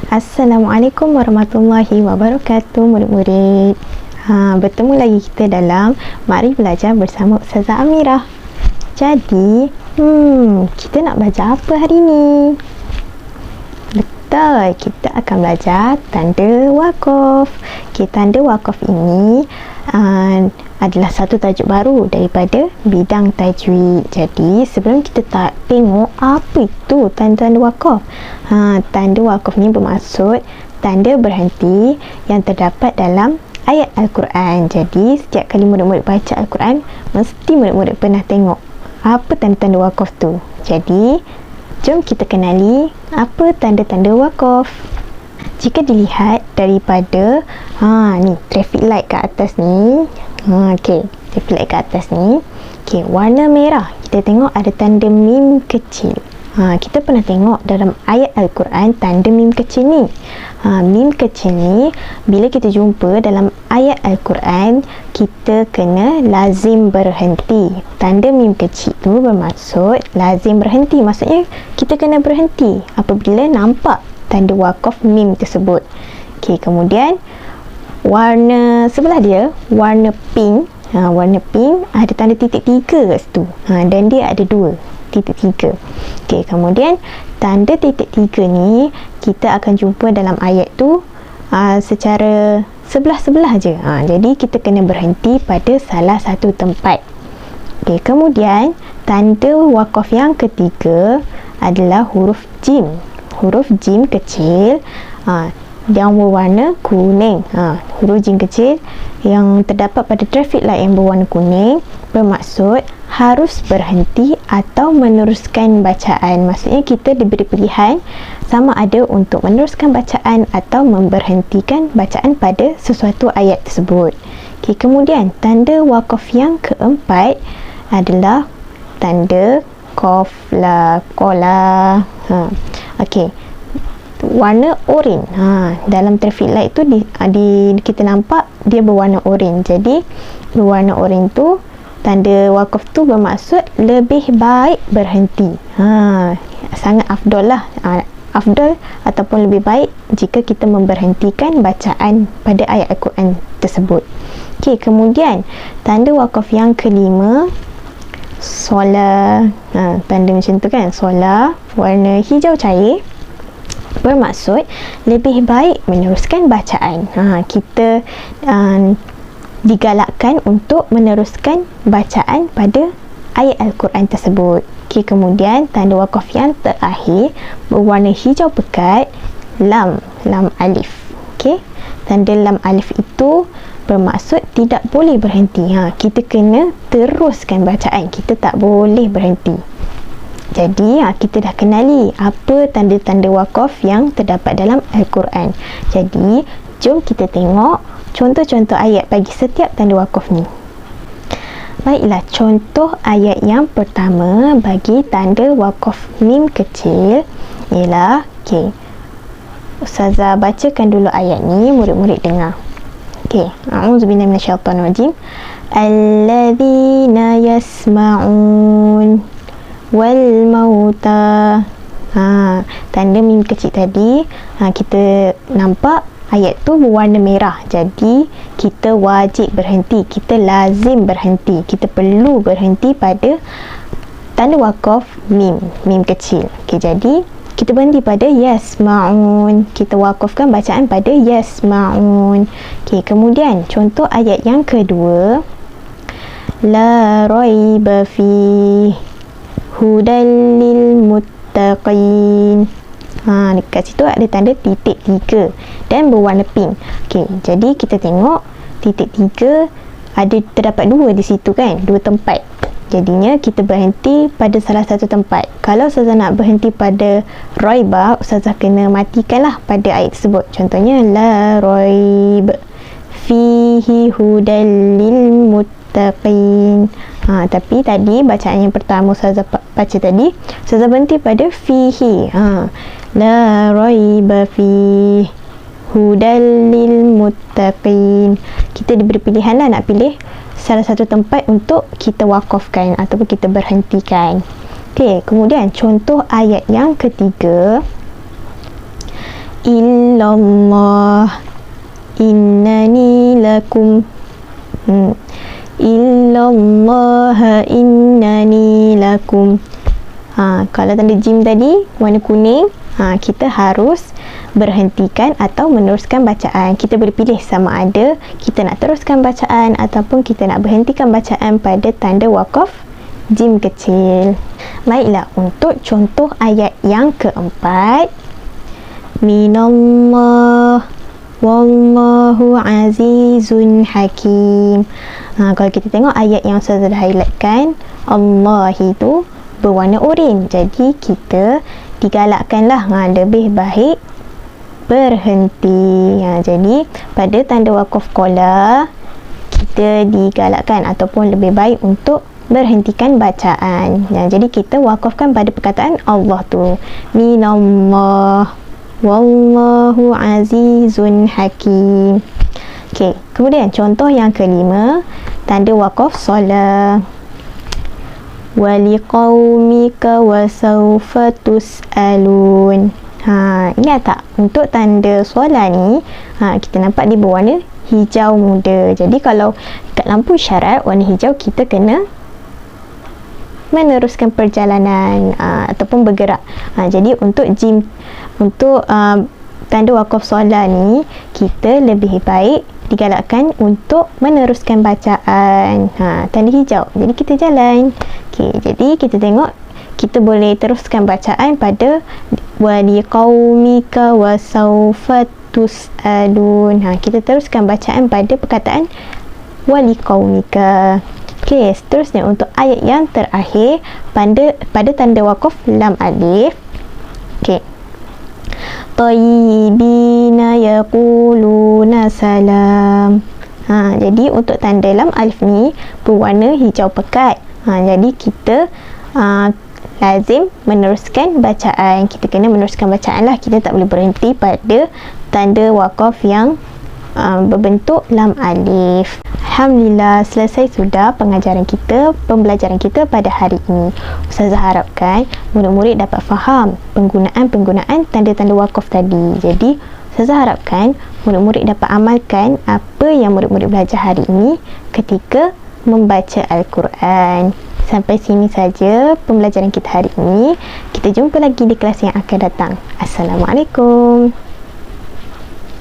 Assalamualaikum warahmatullahi wabarakatuh murid-murid. Bertemu lagi kita dalam Mari Belajar bersama Ustazah Amirah. Jadi, kita nak belajar apa hari ni? Betul, kita akan belajar tanda waqaf. Tanda waqaf ini adalah satu tajuk baru daripada bidang tajwid. Jadi sebelum kita tengok apa itu tanda-tanda waqaf, tanda waqaf ni bermaksud tanda berhenti yang terdapat dalam ayat Al-Quran. Jadi setiap kali murid-murid baca Al-Quran, mesti murid-murid pernah tengok apa tanda-tanda waqaf tu. Jadi jom kita kenali apa tanda-tanda waqaf. Jika dilihat daripada ni traffic light kat atas ni, traffic light kat atas ni, warna merah, kita tengok ada tanda mim kecil. Kita pernah tengok dalam ayat Al-Quran tanda mim kecil ni. Mim kecil ni bila kita jumpa dalam ayat Al-Quran, kita kena lazim berhenti. Tanda mim kecil tu bermaksud lazim berhenti. Maksudnya kita kena berhenti apabila nampak tanda waqaf mim tersebut. Kemudian warna sebelah dia, warna pink. Warna pink ada tanda titik 3 kat situ. Dan dia ada 2 titik 3. Kemudian tanda titik 3 ni kita akan jumpa dalam ayat tu secara sebelah-sebelah je. Jadi kita kena berhenti pada salah satu tempat. Kemudian tanda waqaf yang ketiga adalah huruf jim. Huruf jim kecil yang berwarna kuning. Huruf jim kecil yang terdapat pada traffic light yang berwarna kuning bermaksud harus berhenti atau meneruskan bacaan. Maksudnya kita diberi pilihan sama ada untuk meneruskan bacaan atau memberhentikan bacaan pada sesuatu ayat tersebut. Kemudian tanda waqaf yang keempat adalah tanda qaf, la, qola. Warna oranye. Dalam traffic light tu kita nampak dia berwarna oranye. Jadi berwarna oranye tu tanda waqaf tu bermaksud lebih baik berhenti. Sangat afdal lah. Afdal ataupun lebih baik jika kita memberhentikan bacaan pada ayat Al-Quran tersebut. Kemudian tanda waqaf yang kelima, sola. Tanda macam tu kan, sola warna hijau cair bermaksud lebih baik meneruskan bacaan. Kita digalakkan untuk meneruskan bacaan pada ayat Al-Quran tersebut. Kemudian tanda waqaf yang terakhir berwarna hijau pekat, lam alif. Tanda lam alif itu bermaksud tidak boleh berhenti. Kita kena teruskan bacaan, kita tak boleh berhenti. Jadi kita dah kenali apa tanda-tanda waqaf yang terdapat dalam Al-Quran. Jadi jom kita tengok contoh-contoh ayat bagi setiap tanda waqaf ni. Baiklah, contoh ayat yang pertama bagi tanda waqaf mim kecil ialah, Ustazah bacakan dulu ayat ni, murid-murid dengar. A'udzubillahi minasyaitonirrajim. Alladzina yasma'un wal mauta. Tanda mim kecil tadi, kita nampak ayat tu berwarna merah. Jadi kita wajib berhenti, kita lazim berhenti, kita perlu berhenti pada tanda waqaf mim kecil. Jadi kita berhenti pada yasma'un, kita waqafkan bacaan pada yasma'un. Kemudian contoh ayat yang kedua, la raiba fi hudal lil muttaqin. Dekat situ ada tanda titik 3 dan berwarna pink. Jadi kita tengok titik 3 terdapat 2 di situ kan, 2 tempat. Jadinya kita berhenti pada salah satu tempat. Kalau Ustazah nak berhenti pada raiba, Ustazah kena matikanlah pada ayat tersebut. Contohnya la raib fihi hudal lil muttaqin. Tapi tadi bacaan yang pertama Ustazah baca tadi, Ustazah berhenti pada fihi. La raiba fihi hudal lil muttaqin. Kita diberi pilihan lah nak pilih salah satu tempat untuk kita waqafkan ataupun kita berhentikan. Kemudian contoh ayat yang ketiga illallah innani lakum. Illallah innani lakum. Kalau tanda jim tadi warna kuning, kita harus berhentikan atau meneruskan bacaan. Kita boleh pilih sama ada kita nak teruskan bacaan ataupun kita nak berhentikan bacaan pada tanda waqaf jim kecil. Baiklah, untuk contoh ayat yang keempat, minallah wallahu azizun hakim. Kalau kita tengok ayat yang saya dah highlightkan, Allah itu berwarna oranye. Jadi kita digalakkanlah lebih baik berhenti. Jadi pada tanda waqaf qala kita digalakkan ataupun lebih baik untuk berhentikan bacaan. Jadi kita wakafkan pada perkataan Allah tu, minallah wallahu azizun hakim. Okey, kemudian contoh yang kelima, tanda waqaf solat. Waliqaumika wasawfa tus'alun. Ingat tak, untuk tanda solat ni kita nampak dia berwarna hijau muda. Jadi kalau kat lampu isyarat warna hijau, kita kena meneruskan perjalanan ataupun bergerak. Jadi untuk jim, untuk tanda waqaf solat ni, kita lebih baik digalakkan untuk meneruskan bacaan. Tanda hijau, jadi kita jalan. Okey, jadi kita tengok kita boleh teruskan bacaan pada waliqaumika wasawfa tus'alun. Kita teruskan bacaan pada perkataan waliqaumika. Okey, seterusnya untuk ayat yang terakhir pada tanda waqaf lam alif. Okey, tayyibina yaquluna salam. Jadi untuk tanda lam alif ni berwarna hijau pekat. Jadi kita lazim meneruskan bacaan. Kita kena meneruskan bacaan lah. Kita tak boleh berhenti pada tanda waqaf yang berbentuk lam alif. Alhamdulillah, selesai sudah pengajaran kita, pembelajaran kita pada hari ini. Ustazah harapkan murid-murid dapat faham penggunaan tanda-tanda waqaf tadi. Jadi Ustazah harapkan murid-murid dapat amalkan apa yang murid-murid belajar hari ini ketika membaca Al-Quran. Sampai sini saja pembelajaran kita hari ini. Kita jumpa lagi di kelas yang akan datang. Assalamualaikum.